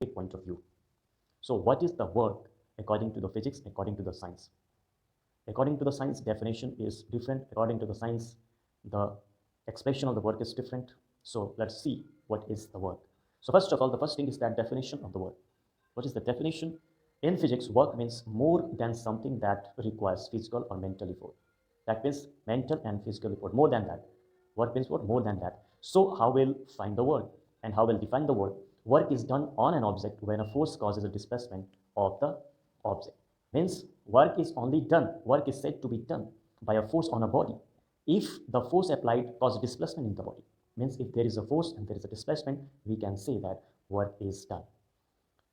point of view. So what is the work according to the physics, according to the science? According to the science, definition is different. According to the science, the expression of the work is different. So let's see what is the work. So first of all, the first thing is that definition of the work. What is the definition? In physics, work means more than something that requires physical or mental effort. That means mental and physical effort, more than that. Work means what? More than that. So how will find the work and how will define the work? Work is done on an object when a force causes a displacement of the object. Means work is only done, work is said to be done by a force on a body if the force applied causes displacement in the body. Means if there is a force and there is a displacement, we can say that work is done.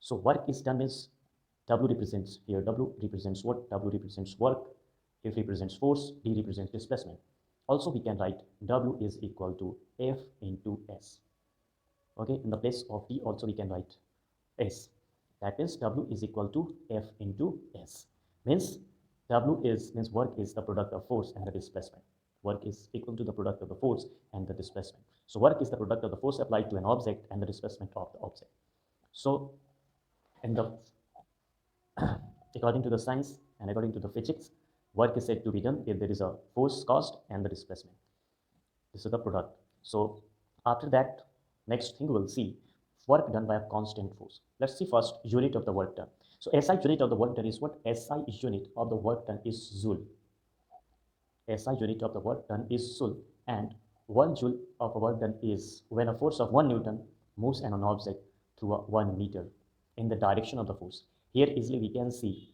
So work is done means W represents here, W represents what? W represents work, F represents force, D represents displacement. Also we can write W is equal to F into S. Okay, in the place of D also we can write S. That means W is equal to F into S. Means means work is the product of force and the displacement. Work is equal to the product of the force and the displacement. So work is the product of the force applied to an object and the displacement of the object. So in the according to the science and according to the physics, work is said to be done if there is a force caused and the displacement. This is the product. So after that, next thing we'll see work done by a constant force. Let's see first unit of the work done. So SI unit of the work done is what? SI unit of the work done is Joule. SI unit of the work done is Joule, and 1 joule of a work done is when a force of 1 Newton moves an object through a 1 meter in the direction of the force. Here easily we can see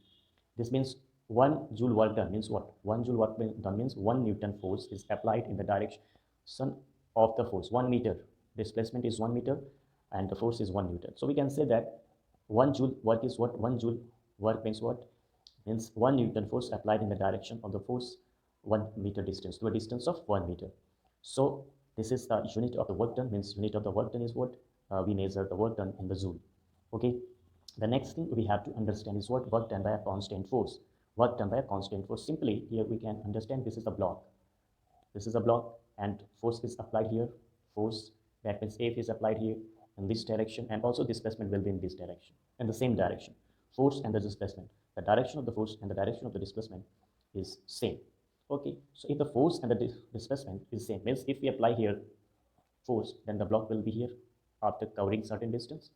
this means 1 joule work done means what? 1 joule work done means 1 Newton force is applied in the direction of the force. 1 meter displacement is 1 meter and the force is 1 Newton. So we can say that 1 joule work is what? 1 joule work means what? Means 1 Newton force applied in the direction of the force 1 meter distance to a distance of 1 meter. So this is the unit of the work done. Means unit of the work done is what? We measure the work done in the joule. Okay. The next thing we have to understand is what? Work done by a constant force. Work done by a constant force. Simply here we can understand this is a block. This is a block and force is applied here. Force, that means F is applied here in this direction, and also displacement will be in this direction, in the same direction. Force and the displacement. The direction of the force and the direction of the displacement is same. Okay, so if the force and the displacement is same, means if we apply here force, then the block will be here after covering certain distance,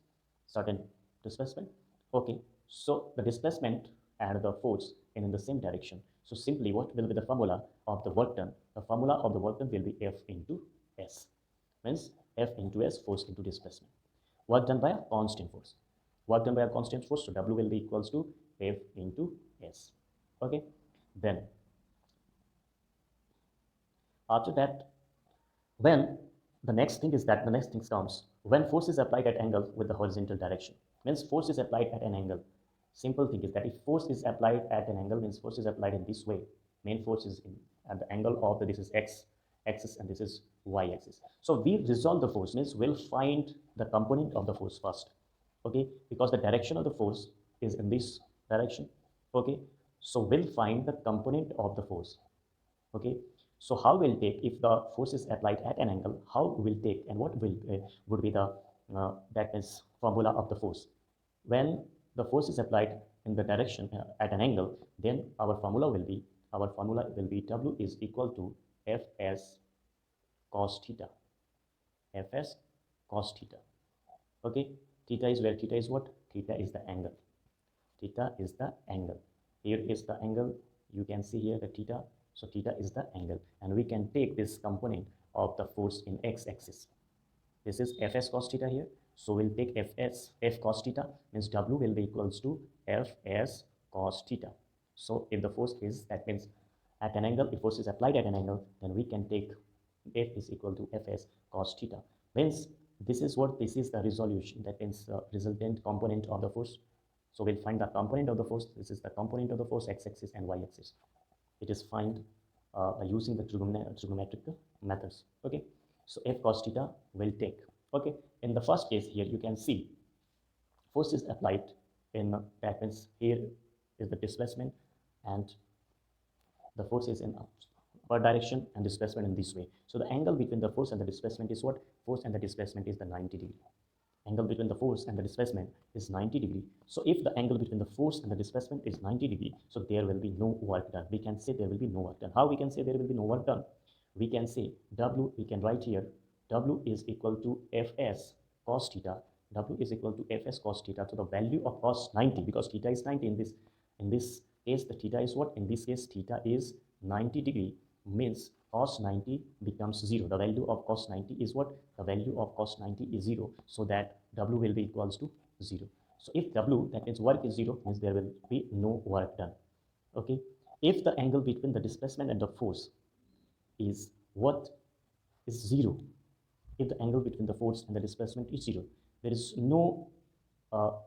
certain displacement. Okay, so the displacement and the force in the same direction. So simply what will be the formula of the work done? The formula of the work done will be F into S. Means F into S, force into displacement. Work done by a constant force. Work done by a constant force, so W will be equals to F into S. Okay, then after that, when the next thing is that the next thing comes when force is applied at angle with the horizontal direction. Means force is applied at an angle. Simple thing is that if force is applied at an angle, means force is applied in this way. Main force is at the angle of this is x axis and this is y axis. So we resolve the force, means we'll find the component of the force first. Okay, because the direction of the force is in this direction. Okay, so we'll find the component of the force. Okay, so how we'll take if the force is applied at an angle, how we'll take and what will would be the that is formula of the force. When the force is applied in the direction at an angle, then our formula will be W is equal to Fs cos theta. Fs cos theta. Okay, theta is where? Theta is what? Theta is the angle. Theta is the angle. Here is the angle. You can see here the theta. So theta is the angle, and we can take this component of the force in x-axis. This is Fs cos theta here. So we'll take F cos theta, means W will be equals to Fs cos theta. So if the force is, that means at an angle, if force is applied at an angle, then we can take F is equal to Fs cos theta. Means this is the resolution, that means resultant component of the force. So we'll find the component of the force. This is the component of the force, x-axis and y-axis. It is find by using the trigonometric methods. Okay, so F cos theta will take. Okay, in the first case here you can see force is applied in, that means here is the displacement and the force is in upward direction and displacement in this way. So the angle between the force and the displacement is what? Force and the displacement is the 90 degree. angle between the force and the displacement is 90 degree. So if the angle between the force and the displacement is 90 degree, so there will be no work done. We can say there will be no work done. How we can say there will be no work done? We can say W, we can write here, W is equal to Fs cos theta. W is equal to Fs cos theta. So the value of cos 90, because theta is 90 in this case, the theta is what? In this case, theta is 90 degree, means cos 90 becomes 0. The value of cos 90 is what? The value of cos 90 is 0. So that W will be equals to 0. So if W, that means work is 0, means there will be no work done. Okay. If the angle between the displacement and the force is what? Is 0. If the angle between the force and the displacement is 0, there is no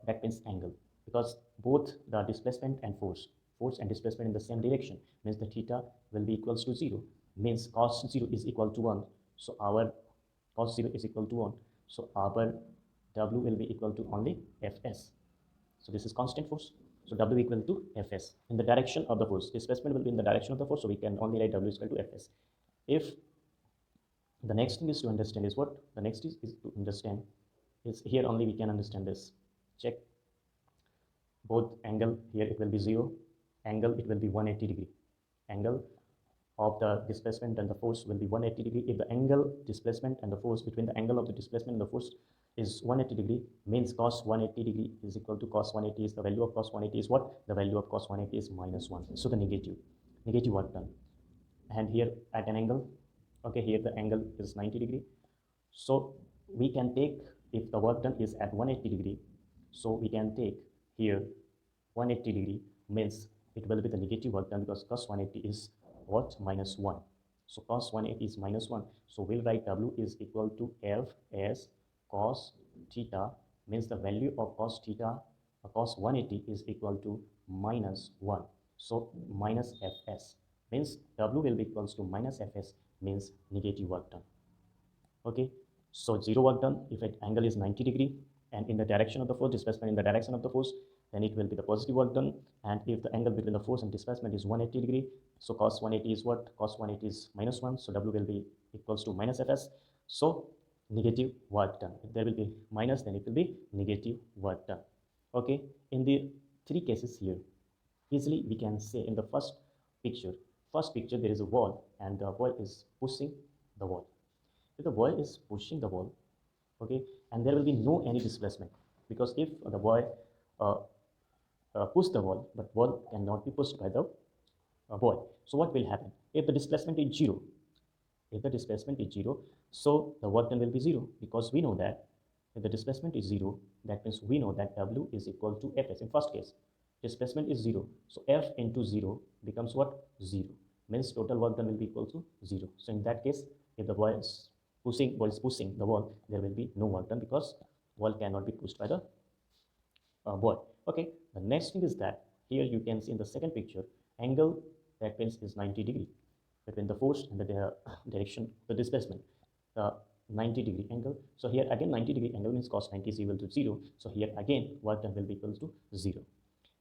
that means angle, because both the displacement and force and displacement in the same direction, means the theta will be equals to 0, means cos 0 is equal to 1. So our cos 0 is equal to 1. So our W will be equal to only Fs. So this is constant force. So W equal to Fs in the direction of the force. Displacement will be in the direction of the force, so we can only write W is equal to Fs. If the next thing is to understand is what? The next is to understand is here only we can understand this. Check both angle here, it will be 0. Angle, it will be 180 degree. Angle of the displacement and the force will be 180 degree. If the angle displacement and the force between the angle of the displacement and the force is 180 degree, means cos 180 degree is equal to cos 180 is the value of cos 180 is what? The value of cos 180 is -1. So the negative work done. And here at an angle, okay, here the angle is 90 degree. So we can take, if the work done is at 180 degree, so we can take here 180 degree, means it will be the negative work done, because cos 180 is what? -1. So cos 180 is -1. So we'll write W is equal to Fs cos theta, means the value of cos theta, cos 180 is equal to -1. So minus Fs, means W will be equals to minus Fs, means negative work done. Okay, so 0 work done if an angle is 90 degree and in the direction of the force, displacement in the direction of the force, then it will be the positive work done. And if the angle between the force and displacement is 180 degree, so cos 180 is what? Cos 180 is -1, so W will be equals to minus Fs. So negative work done. If there will be minus, then it will be negative work done. Okay, in the 3 cases here, easily we can say in the first picture there is a wall and the boy is pushing the wall. If the boy is pushing the wall, okay, and there will be no any displacement, because if the boy push the wall, but wall cannot be pushed by the boy. So what will happen? If the displacement is 0, so the work done will be 0, because we know that if the displacement is 0, that means we know that W is equal to Fs. In first case, displacement is 0, so F into 0 becomes what? 0, means total work done will be equal to 0. So in that case, if the boy is pushing the wall, there will be no work done, because wall cannot be pushed by the boy. Okay, the next thing is that here you can see in the second picture, angle that means is 90 degree between the force and the direction, the displacement, the 90 degree angle. So here again 90 degree angle means cos 90 is equal to 0. So here again work done will be equal to 0.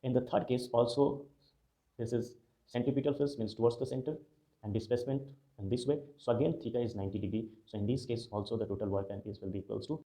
In the third case also, this is centripetal force, means towards the center, and displacement in this way. So again theta is 90 degree. So in this case also the total work done will be equals to